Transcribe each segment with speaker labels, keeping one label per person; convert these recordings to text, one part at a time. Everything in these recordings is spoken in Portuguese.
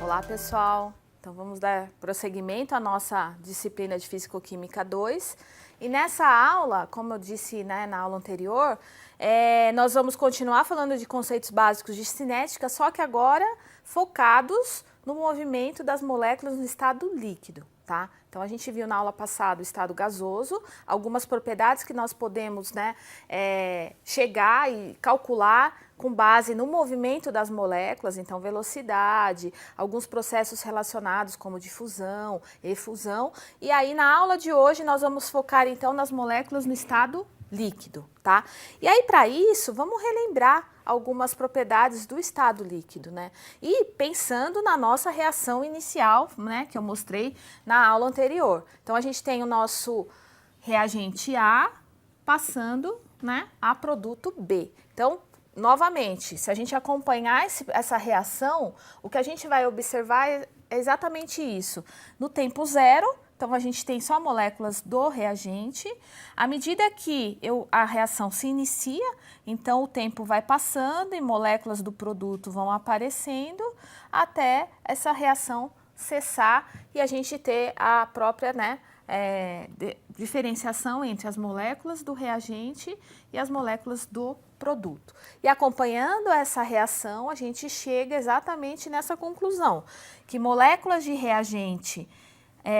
Speaker 1: Olá, pessoal! Então vamos dar prosseguimento à nossa disciplina de Físico-Química 2. E nessa aula, como eu disse, né, na aula anterior, nós vamos continuar falando de conceitos básicos de cinética, só que agora focados no movimento das moléculas no estado líquido, tá? Então a gente viu na aula passada o estado gasoso, algumas propriedades que nós podemos, né, chegar e calcular com base no movimento das moléculas, então velocidade, alguns processos relacionados como difusão, efusão. E aí na aula de hoje nós vamos focar então nas moléculas no estado líquido, tá? E aí para isso vamos relembrar algumas propriedades do estado líquido, né? E pensando na nossa reação inicial, né, que eu mostrei na aula anterior. Então a gente tem o nosso reagente A passando, né, a produto B. Então, novamente, se a gente acompanhar essa reação, o que a gente vai observar é exatamente isso. No tempo zero, então a gente tem só moléculas do reagente. À medida que a reação se inicia, então o tempo vai passando e moléculas do produto vão aparecendo até essa reação cessar e a gente ter a própria, né, diferenciação entre as moléculas do reagente e as moléculas do produto. E acompanhando essa reação, a gente chega exatamente nessa conclusão, que moléculas de reagente,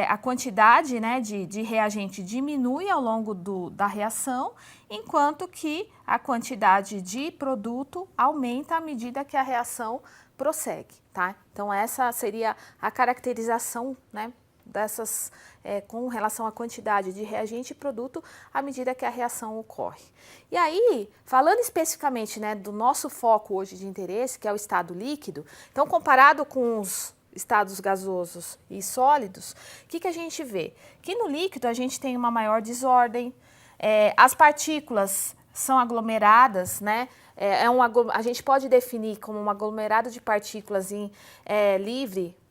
Speaker 1: a quantidade, né, de reagente diminui ao longo da reação, enquanto que a quantidade de produto aumenta à medida que a reação prossegue, tá? Então essa seria a caracterização, né, dessas, com relação à quantidade de reagente e produto à medida que a reação ocorre. E aí, falando especificamente, né, do nosso foco hoje de interesse, que é o estado líquido, então comparado com os estados gasosos e sólidos, o que a gente vê? Que no líquido a gente tem uma maior desordem, as partículas são aglomeradas, né? A gente pode definir como um aglomerado de partículas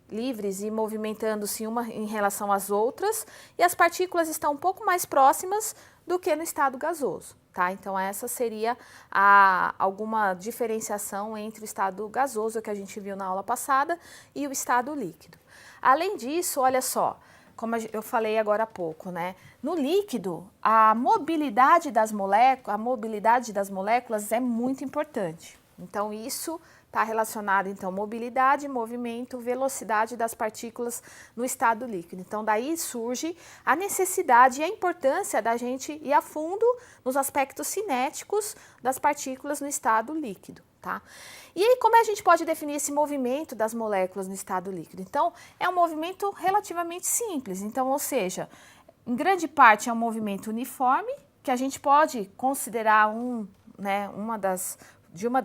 Speaker 1: livres e movimentando-se uma em relação às outras, e as partículas estão um pouco mais próximas do que no estado gasoso, tá? Então essa seria alguma diferenciação entre o estado gasoso que a gente viu na aula passada e o estado líquido. Além disso, olha só, como eu falei agora há pouco, né? No líquido, a mobilidade das moléculas é muito importante. Então isso está relacionado, então, mobilidade, movimento, velocidade das partículas no estado líquido. Então, daí surge a necessidade e a importância da gente ir a fundo nos aspectos cinéticos das partículas no estado líquido, tá? E aí, como a gente pode definir esse movimento das moléculas no estado líquido? Então, é um movimento relativamente simples. Então, ou seja, em grande parte é um movimento uniforme, que a gente pode considerar uma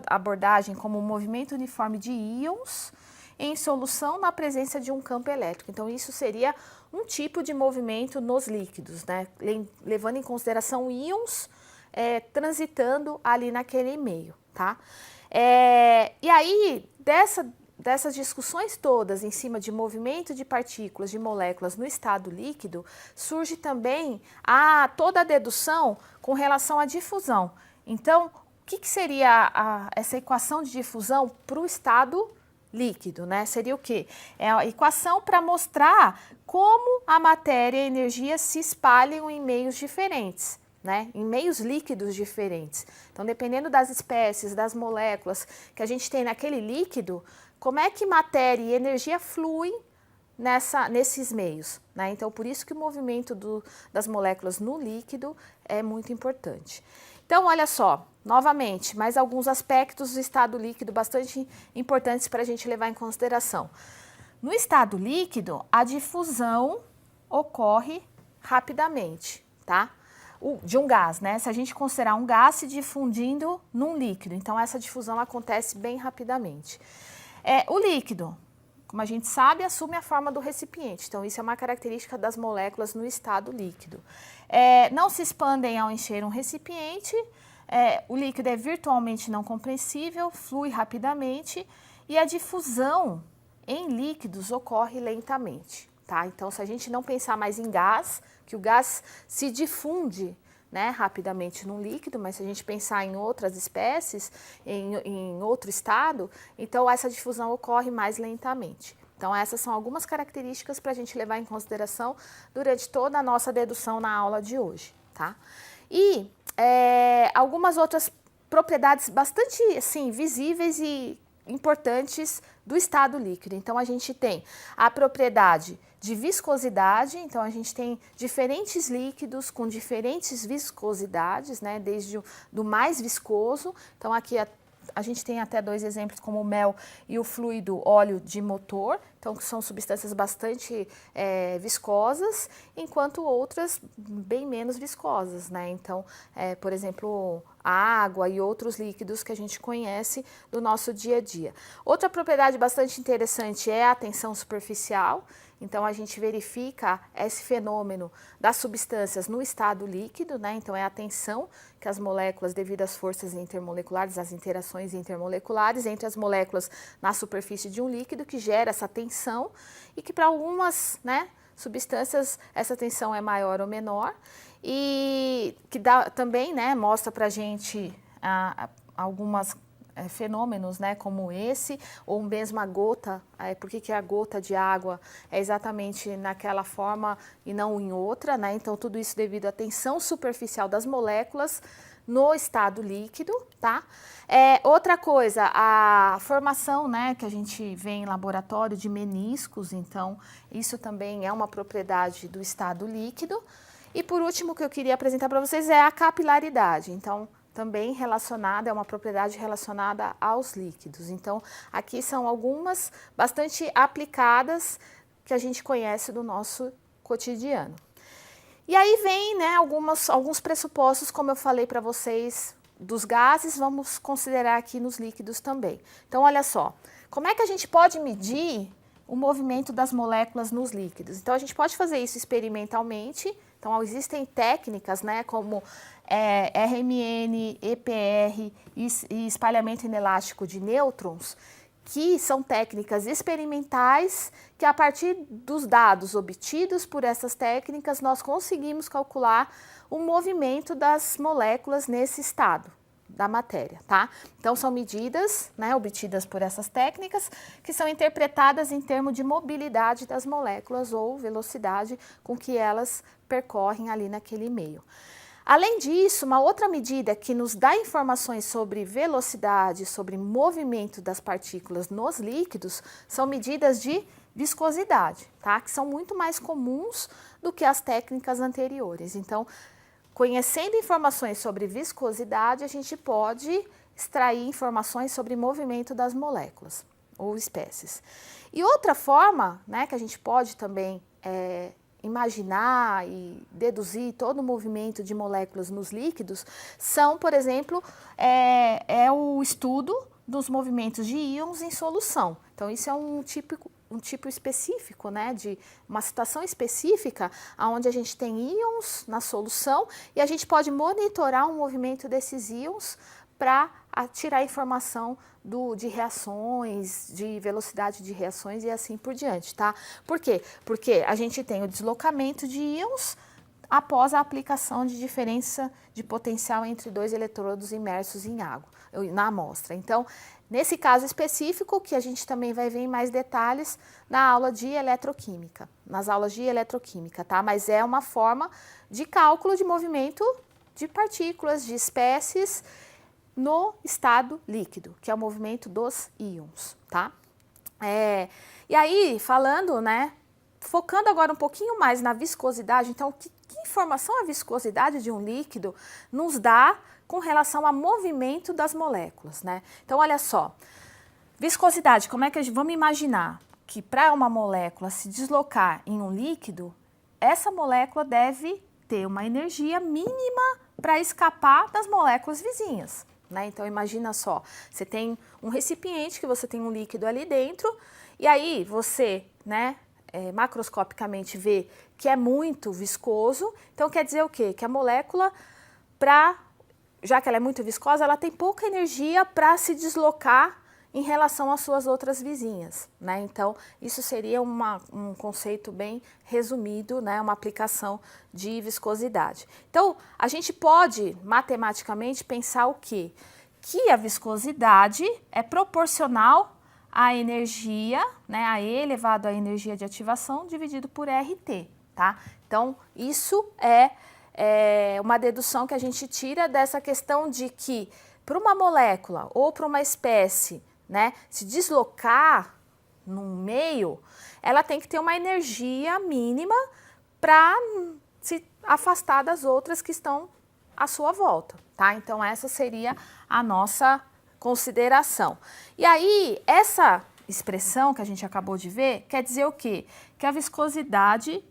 Speaker 1: abordagem como um movimento uniforme de íons em solução na presença de um campo elétrico. Então, isso seria um tipo de movimento nos líquidos, né? Levando em consideração íons transitando ali naquele meio, tá? E aí, dessas discussões todas em cima de movimento de partículas, de moléculas no estado líquido, surge também toda a dedução com relação à difusão. Então, o que seria essa equação de difusão para o estado líquido, né? Seria o quê? É a equação para mostrar como a matéria e a energia se espalham em meios diferentes, né? Em meios líquidos diferentes. Então, dependendo das espécies, das moléculas que a gente tem naquele líquido, como é que matéria e energia fluem nesses meios, né? Então, por isso que o movimento das moléculas no líquido é muito importante. Então, olha só, novamente, mais alguns aspectos do estado líquido bastante importantes para a gente levar em consideração. No estado líquido, a difusão ocorre rapidamente, tá? De um gás, né? Se a gente considerar um gás se difundindo num líquido, então essa difusão acontece bem rapidamente. O líquido, como a gente sabe, assume a forma do recipiente, então isso é uma característica das moléculas no estado líquido. Não se expandem ao encher um recipiente, o líquido é virtualmente não compressível, flui rapidamente e a difusão em líquidos ocorre lentamente, tá? Então, se a gente não pensar mais em gás, que o gás se difunde, né, rapidamente num líquido, mas se a gente pensar em outras espécies, em outro estado, então essa difusão ocorre mais lentamente, Então, essas são algumas características para a gente levar em consideração durante toda a nossa dedução na aula de hoje, tá? E algumas outras propriedades bastante, assim, visíveis e importantes do estado líquido. Então, a gente tem a propriedade de viscosidade, então a gente tem diferentes líquidos com diferentes viscosidades, né, desde do mais viscoso, então aqui a gente tem até dois exemplos como o mel e o fluido óleo de motor, então que são substâncias bastante viscosas, enquanto outras bem menos viscosas, né? Então, por exemplo, a água e outros líquidos que a gente conhece do nosso dia a dia. Outra propriedade bastante interessante é a tensão superficial. Então, a gente verifica esse fenômeno das substâncias no estado líquido, né? Então, é a tensão que as moléculas, devido às forças intermoleculares, às interações intermoleculares entre as moléculas na superfície de um líquido, que gera essa tensão e que para algumas, né, substâncias essa tensão é maior ou menor e que dá, também, né, mostra para a gente algumas fenômenos, né, como esse, ou mesmo a gota, por que a gota de água é exatamente naquela forma e não em outra, né? Então tudo isso devido à tensão superficial das moléculas no estado líquido, tá? Outra coisa, a formação, né, que a gente vê em laboratório de meniscos, então isso também é uma propriedade do estado líquido. E por último, o que eu queria apresentar para vocês é a capilaridade, então também relacionada, é uma propriedade relacionada aos líquidos. Então, aqui são algumas bastante aplicadas que a gente conhece do nosso cotidiano. E aí vem, né, alguns pressupostos, como eu falei para vocês, dos gases, vamos considerar aqui nos líquidos também. Então, olha só, como é que a gente pode medir o movimento das moléculas nos líquidos? Então, a gente pode fazer isso experimentalmente. Então, existem técnicas, né, como RMN, EPR e espalhamento inelástico de nêutrons, que são técnicas experimentais que, a partir dos dados obtidos por essas técnicas, nós conseguimos calcular o movimento das moléculas nesse estado da matéria, tá? Então, são medidas, né, obtidas por essas técnicas que são interpretadas em termos de mobilidade das moléculas ou velocidade com que elas percorrem ali naquele meio. Além disso, uma outra medida que nos dá informações sobre velocidade, sobre movimento das partículas nos líquidos, são medidas de viscosidade, tá? Que são muito mais comuns do que as técnicas anteriores. Então, conhecendo informações sobre viscosidade, a gente pode extrair informações sobre movimento das moléculas ou espécies. E outra forma, né, que a gente pode também imaginar e deduzir todo o movimento de moléculas nos líquidos são, por exemplo, o estudo dos movimentos de íons em solução. Então, isso é um tipo específico, né, de uma situação específica onde a gente tem íons na solução e a gente pode monitorar o movimento desses íons para tirar informação de reações, de velocidade de reações e assim por diante, tá? Por quê? Porque a gente tem o deslocamento de íons após a aplicação de diferença de potencial entre dois eletrodos imersos em água, na amostra. Então, nesse caso específico, que a gente também vai ver em mais detalhes na aula de eletroquímica, nas aulas de eletroquímica, tá? Mas é uma forma de cálculo de movimento de partículas, de espécies no estado líquido, que é o movimento dos íons, tá? E aí, falando, né, focando agora um pouquinho mais na viscosidade, então, que informação a viscosidade de um líquido nos dá com relação ao movimento das moléculas, né? Então, olha só, viscosidade, como é que vamos imaginar que para uma molécula se deslocar em um líquido, essa molécula deve ter uma energia mínima para escapar das moléculas vizinhas, né? Então, imagina só, você tem um recipiente que você tem um líquido ali dentro e aí você, né, macroscopicamente vê que é muito viscoso, então quer dizer o quê? Que a molécula, já que ela é muito viscosa, ela tem pouca energia para se deslocar em relação às suas outras vizinhas, né? Então, isso seria um conceito bem resumido, né? Uma aplicação de viscosidade. Então, a gente pode, matematicamente, pensar o quê? Que a viscosidade é proporcional a energia, né, a E elevado à energia de ativação dividido por RT, tá? Então, isso é uma dedução que a gente tira dessa questão de que para uma molécula ou para uma espécie, né, se deslocar num meio, ela tem que ter uma energia mínima para se afastar das outras que estão à sua volta, tá? Então, essa seria a nossa consideração. E aí, essa expressão que a gente acabou de ver, quer dizer o quê? Que a viscosidade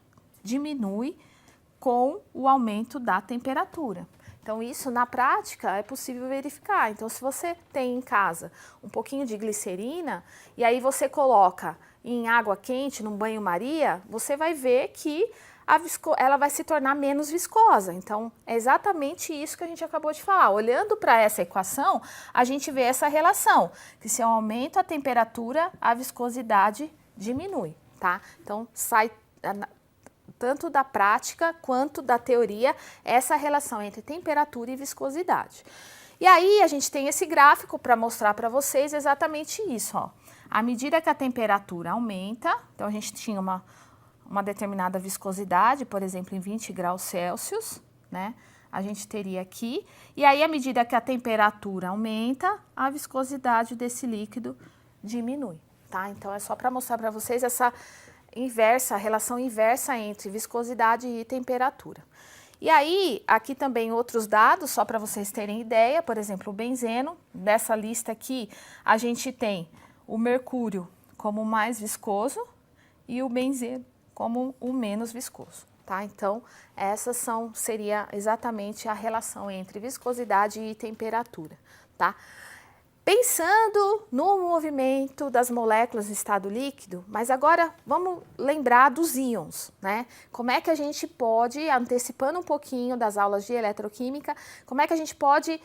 Speaker 1: diminui com o aumento da temperatura. Então, isso na prática é possível verificar. Então, se você tem em casa um pouquinho de glicerina e aí você coloca em água quente, num banho-maria, você vai ver que ela vai se tornar menos viscosa. Então, é exatamente isso que a gente acabou de falar. Olhando para essa equação, a gente vê essa relação, que se eu aumento a temperatura, a viscosidade diminui, tá? Então, sai tanto da prática quanto da teoria essa relação entre temperatura e viscosidade. E aí, a gente tem esse gráfico para mostrar para vocês exatamente isso, ó. À medida que a temperatura aumenta, então a gente tinha uma determinada viscosidade, por exemplo, em 20 graus Celsius, né? A gente teria aqui. E aí, à medida que a temperatura aumenta, a viscosidade desse líquido diminui, tá? Então, é só para mostrar para vocês essa a relação inversa entre viscosidade e temperatura. E aí, aqui também outros dados, só para vocês terem ideia, por exemplo, o benzeno. Dessa lista aqui, a gente tem o mercúrio como o mais viscoso e o benzeno como o menos viscoso, tá? Então, seria exatamente a relação entre viscosidade e temperatura, tá? Pensando no movimento das moléculas em estado líquido, mas agora vamos lembrar dos íons, né? Como é que a gente pode, antecipando um pouquinho das aulas de eletroquímica, como é que a gente pode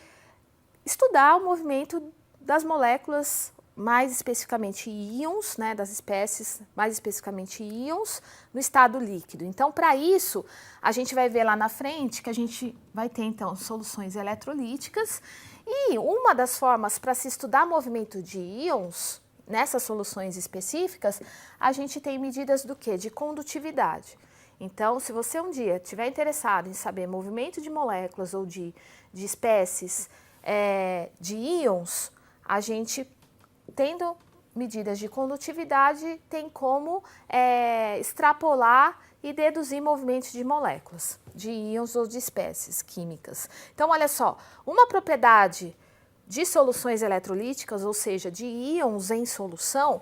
Speaker 1: estudar o movimento das moléculas, mais especificamente íons, né, das espécies, mais especificamente íons, no estado líquido. Então, para isso, a gente vai ver lá na frente que a gente vai ter, então, soluções eletrolíticas. E uma das formas para se estudar movimento de íons, nessas soluções específicas, a gente tem medidas do quê? De condutividade. Então, se você um dia estiver interessado em saber movimento de moléculas ou de espécies de íons, a gente, tendo medidas de condutividade, tem como extrapolar e deduzir movimentos de moléculas, de íons ou de espécies químicas. Então, olha só, uma propriedade de soluções eletrolíticas, ou seja, de íons em solução,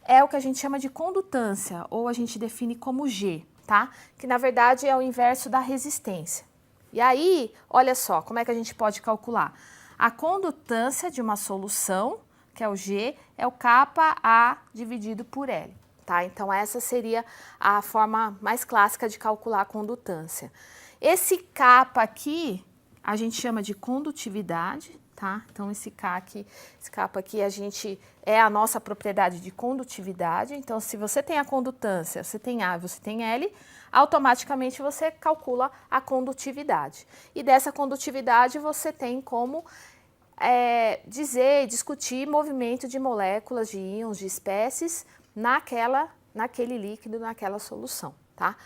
Speaker 1: é o que a gente chama de condutância, ou a gente define como G, tá? Que na verdade é o inverso da resistência. E aí, olha só, como é que a gente pode calcular? A condutância de uma solução, que é o G, é o kappa dividido por L. Tá? Então, essa seria a forma mais clássica de calcular a condutância. Esse kappa aqui, a gente chama de condutividade, tá? Então, esse kappa aqui, é a nossa propriedade de condutividade. Então, se você tem a condutância, você tem A, você tem L, automaticamente você calcula a condutividade. E dessa condutividade, você tem como discutir movimento de moléculas, de íons, de espécies, naquele líquido, naquela solução, tá?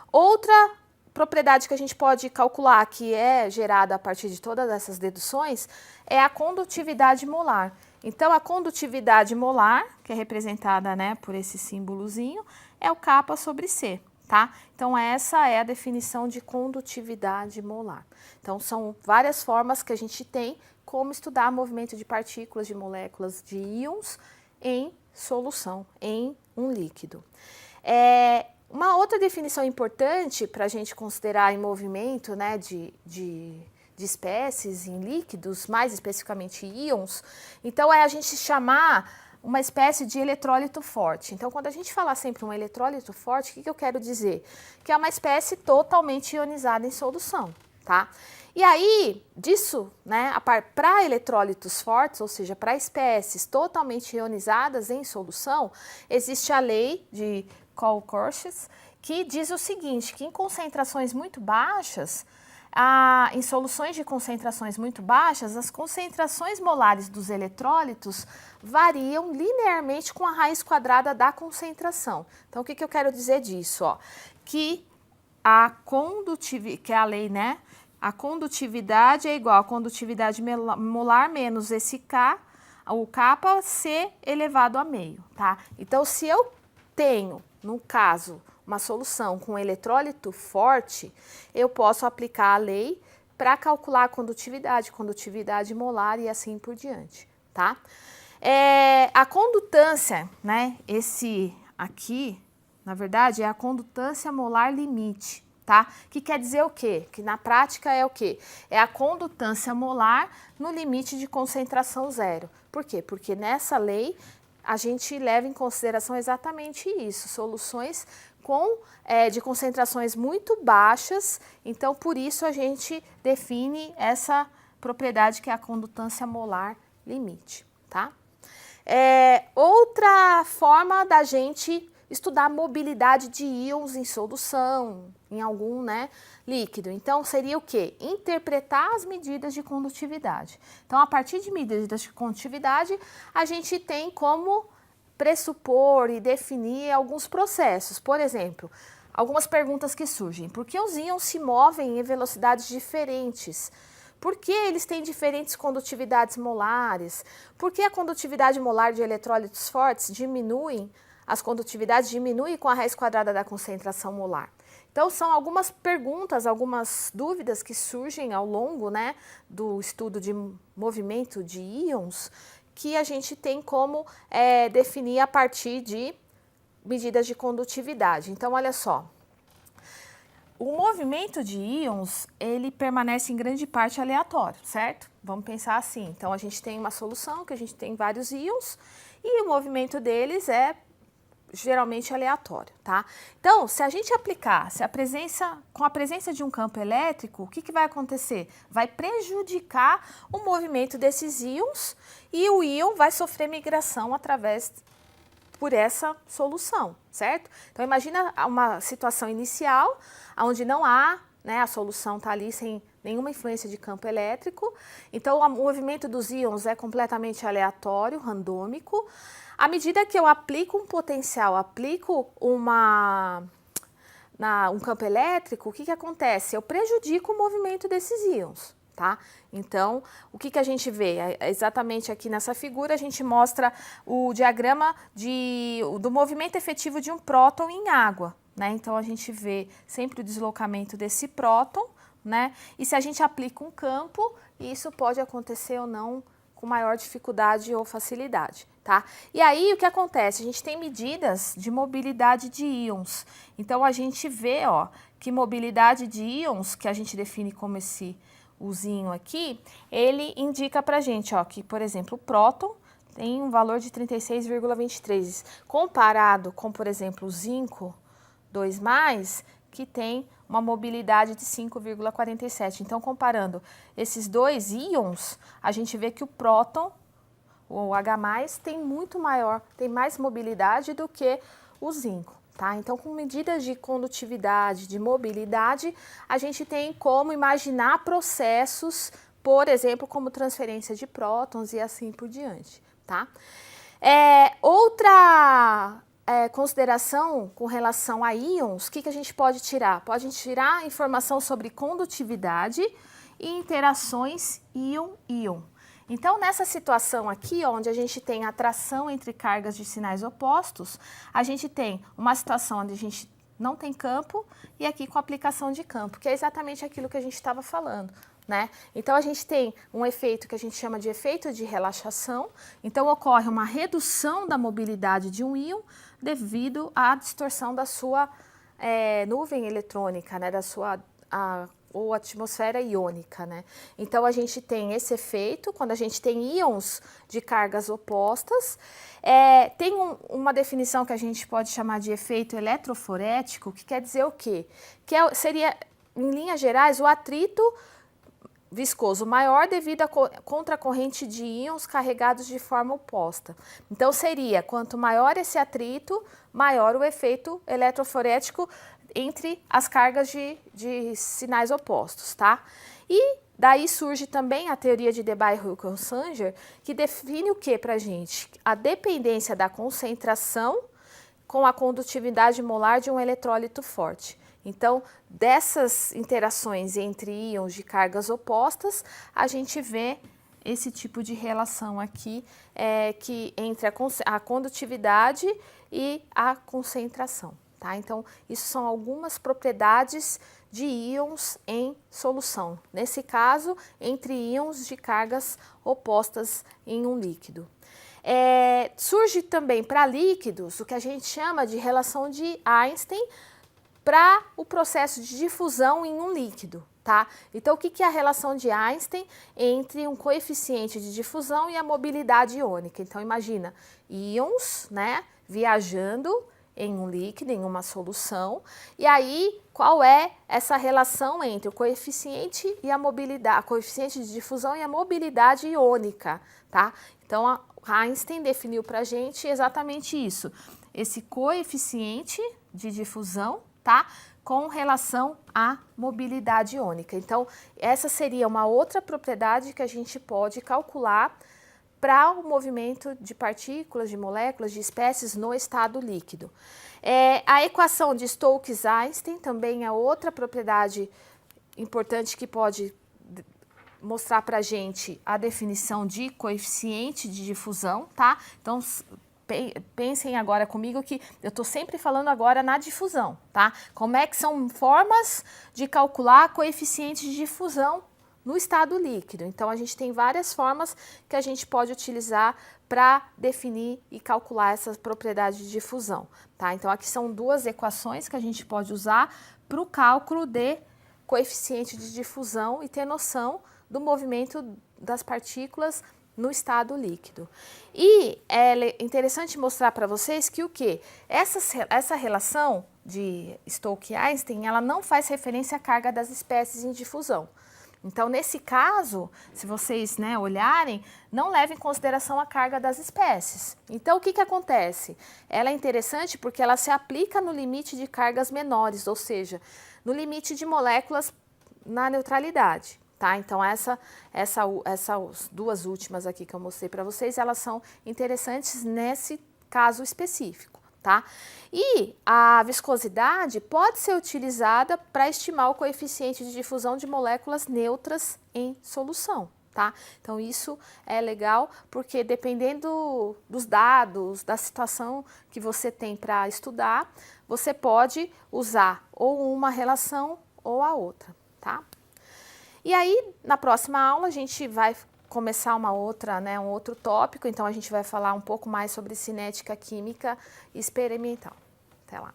Speaker 1: Outra propriedade que a gente pode calcular, que é gerada a partir de todas essas deduções, é a condutividade molar. Então, a condutividade molar, que é representada, né, por esse símbolozinho, é o kappa sobre C, tá? Então, essa é a definição de condutividade molar. Então, são várias formas que a gente tem como estudar movimento de partículas, de moléculas, de íons em solução, em um líquido. Uma outra definição importante para a gente considerar em movimento, né, de espécies em líquidos, mais especificamente íons, então é a gente chamar uma espécie de eletrólito forte. Então, quando a gente fala sempre um eletrólito forte, o que eu quero dizer? Que é uma espécie totalmente ionizada em solução, tá? E aí, disso, né, para eletrólitos fortes, ou seja, para espécies totalmente ionizadas em solução, existe a lei de Coll-Corchis, que diz o seguinte, que em concentrações muito baixas, em soluções de concentrações muito baixas, as concentrações molares dos eletrólitos variam linearmente com a raiz quadrada da concentração. Então, o que eu quero dizer disso? Ó? Que a condutividade, que é a lei, né? A condutividade é igual a condutividade molar menos esse K, o kappa C elevado a meio, tá? Então, se eu tenho, no caso, uma solução com eeletrólito forte, eu posso aplicar a lei para calcular a condutividade molar e assim por diante, tá? A condutância, né, esse aqui, na verdade, é a condutância molar limite, tá? Que quer dizer o quê? Que na prática é o quê? É a condutância molar no limite de concentração zero. Por quê? Porque nessa lei a gente leva em consideração exatamente isso, soluções de concentrações muito baixas, então por isso a gente define essa propriedade que é a condutância molar limite, tá? Outra forma da gente estudar a mobilidade de íons em solução, em algum, né, líquido. Então, seria o quê? Interpretar as medidas de condutividade. Então, a partir de medidas de condutividade, a gente tem como pressupor e definir alguns processos. Por exemplo, algumas perguntas que surgem. Por que os íons se movem em velocidades diferentes? Por que eles têm diferentes condutividades molares? Por que a condutividade molar de eletrólitos fortes diminui, as condutividades diminuem com a raiz quadrada da concentração molar? Então, são algumas perguntas, algumas dúvidas que surgem ao longo, né, do estudo de movimento de íons, que a gente tem como definir a partir de medidas de condutividade. Então, olha só, o movimento de íons, ele permanece em grande parte aleatório, certo? Vamos pensar assim, então a gente tem uma solução que a gente tem vários íons e o movimento deles é geralmente aleatório, tá? Então, se a gente aplicar, com a presença de um campo elétrico, o que vai acontecer? Vai prejudicar o movimento desses íons e o íon vai sofrer migração por essa solução, certo? Então, imagina uma situação inicial, onde não há, né, a solução está ali sem nenhuma influência de campo elétrico, então o movimento dos íons é completamente aleatório, randômico. À medida que eu aplico um potencial, aplico um campo elétrico, o que acontece? Eu prejudico o movimento desses íons, tá? Então, o que a gente vê? Exatamente aqui nessa figura, a gente mostra o diagrama do movimento efetivo de um próton em água, né? Então, a gente vê sempre o deslocamento desse próton, né? E se a gente aplica um campo, isso pode acontecer ou não com maior dificuldade ou facilidade, tá? E aí, o que acontece? A gente tem medidas de mobilidade de íons. Então, a gente vê, ó, que mobilidade de íons, que a gente define como esse uzinho aqui, ele indica pra gente, ó, que, por exemplo, o próton tem um valor de 36,23, comparado com, por exemplo, o zinco 2+, que tem uma mobilidade de 5,47. Então, comparando esses dois íons, a gente vê que o próton, o H+, tem mais mobilidade do que o zinco, tá? Então, com medidas de condutividade, de mobilidade, a gente tem como imaginar processos, por exemplo, como transferência de prótons e assim por diante, tá? Outra consideração com relação a íons, o que a gente pode tirar? Pode tirar informação sobre condutividade e interações íon-íon. Então, nessa situação aqui, onde a gente tem atração entre cargas de sinais opostos, a gente tem uma situação onde a gente não tem campo e aqui com aplicação de campo, que é exatamente aquilo que a gente estava falando, né? Então, a gente tem um efeito que a gente chama de efeito de relaxação. Então, ocorre uma redução da mobilidade de um íon devido à distorção da sua nuvem eletrônica, né? Da sua ou atmosfera iônica, né? Então, a gente tem esse efeito quando a gente tem íons de cargas opostas. Tem uma definição que a gente pode chamar de efeito eletroforético, que quer dizer o quê? Seria, em linhas gerais, o atrito viscoso maior devido à contracorrente de íons carregados de forma oposta. Então, seria, quanto maior esse atrito, maior o efeito eletroforético entre as cargas de sinais opostos, tá? E daí surge também a teoria de Debye-Hülken-Sanger, que define o que pra gente? A dependência da concentração com a condutividade molar de um eletrólito forte. Então, dessas interações entre íons de cargas opostas, a gente vê esse tipo de relação aqui, que entre a condutividade e a concentração, tá? Então, isso são algumas propriedades de íons em solução. Nesse caso, entre íons de cargas opostas em um líquido. Surge também para líquidos o que a gente chama de relação de Einstein para o processo de difusão em um líquido, tá? Então, o que é a relação de Einstein entre um coeficiente de difusão e a mobilidade iônica? Então, imagina íons, né, viajando em um líquido, em uma solução, e aí qual é essa relação entre o coeficiente e a mobilidade, coeficiente de difusão e a mobilidade iônica, tá? Então, Einstein definiu para a gente exatamente isso, esse coeficiente de difusão, tá? Com relação à mobilidade iônica. Então, essa seria uma outra propriedade que a gente pode calcular para o movimento de partículas, de moléculas, de espécies no estado líquido. A equação de Stokes-Einstein também é outra propriedade importante que pode mostrar para a gente a definição de coeficiente de difusão, tá? Então, pensem agora comigo que eu estou sempre falando agora na difusão, tá? Como é que são formas de calcular coeficiente de difusão no estado líquido? Então, a gente tem várias formas que a gente pode utilizar para definir e calcular essas propriedades de difusão, tá? Então, aqui são duas equações que a gente pode usar para o cálculo de coeficiente de difusão e ter noção do movimento das partículas no estado líquido. E é interessante mostrar para vocês que o quê? Essa relação de Stokes-Einstein, ela não faz referência à carga das espécies em difusão. Então, nesse caso, se vocês, né, olharem, não levem em consideração a carga das espécies. Então, o que acontece? Ela é interessante porque ela se aplica no limite de cargas menores, ou seja, no limite de moléculas na neutralidade. Tá? Então, essas duas últimas aqui que eu mostrei para vocês, elas são interessantes nesse caso específico, tá? E a viscosidade pode ser utilizada para estimar o coeficiente de difusão de moléculas neutras em solução, tá? Então, isso é legal porque dependendo dos dados, da situação que você tem para estudar, você pode usar ou uma relação ou a outra, tá? E aí, na próxima aula, a gente vai começar um outro tópico, então a gente vai falar um pouco mais sobre cinética química experimental. Até lá!